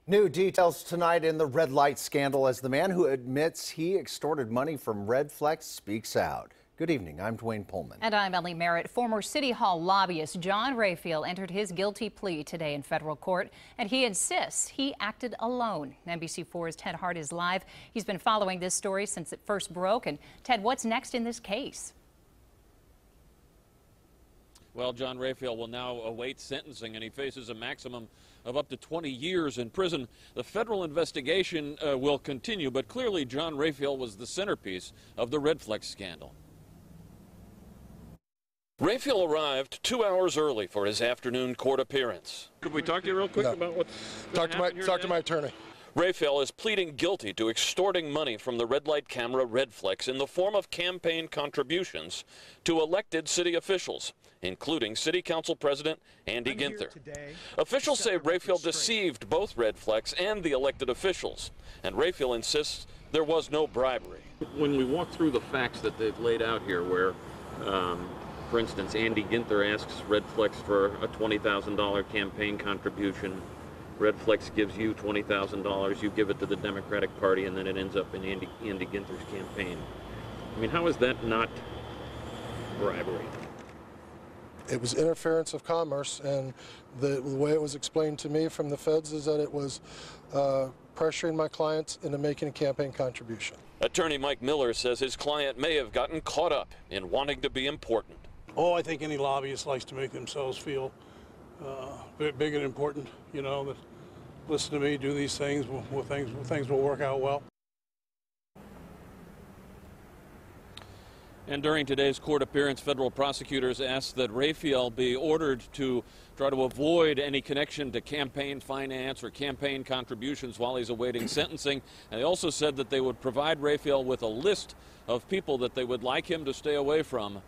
New details tonight in the red light scandal as the man who admits he extorted money from Redflex speaks out. Good evening. I'm Dwayne Pullman. And I'm Ellie Merritt. Former City Hall lobbyist John Raphael entered his guilty plea today in federal court, and he insists he acted alone. NBC4's Ted Hart is live. He's been following this story since it first broke. And Ted, what's next in this case? Well, John Raphael will now await sentencing, and he faces a maximum of up to 20 years in prison. The federal investigation will continue, but clearly John Raphael was the centerpiece of the Redflex scandal. Raphael arrived 2 hours early for his afternoon court appearance. Could we talk to you real quick about what's talk to my attorney. Raphael is pleading guilty to extorting money from the red light camera Redflex in the form of campaign contributions to elected city officials, including City Council President Andy Ginther. Officials say Raphael deceived both Redflex and the elected officials, and Raphael insists there was no bribery. When we walk through the facts that they've laid out here, where, for instance, Andy Ginther asks Redflex for a $20,000 campaign contribution, Redflex gives you $20,000, you give it to the Democratic Party, and then it ends up in Andy Ginther's campaign. I mean, how is that not bribery? It was interference of commerce, and the way it was explained to me from the feds is that it was pressuring my clients into making a campaign contribution. Attorney Mike Miller says his client may have gotten caught up in wanting to be important. Oh, I think any lobbyist likes to make themselves feel big and important, you know, that listen to me, do these things, things will work out well. And during today's court appearance, federal prosecutors asked that Raphael be ordered to try to avoid any connection to campaign finance or campaign contributions while he's awaiting sentencing. And they also said that they would provide Raphael with a list of people that they would like him to stay away from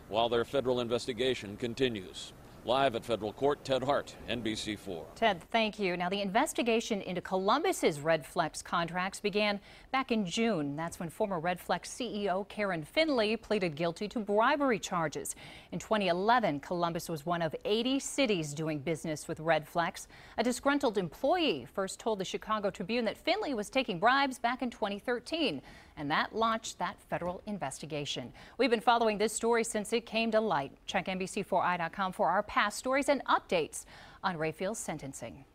while their federal investigation continues. Live at federal court, Ted Hart, NBC4. Ted, thank you. Now, the investigation into Columbus's Redflex contracts began back in June. That's when former Redflex CEO Karen Finley pleaded guilty to bribery charges. In 2011, Columbus was one of 80 cities doing business with Redflex. A disgruntled employee first told the Chicago Tribune that Finley was taking bribes back in 2013, and that launched that federal investigation. We've been following this story since it came to light. Check NBC4i.com for our past stories and updates on Raphael's sentencing.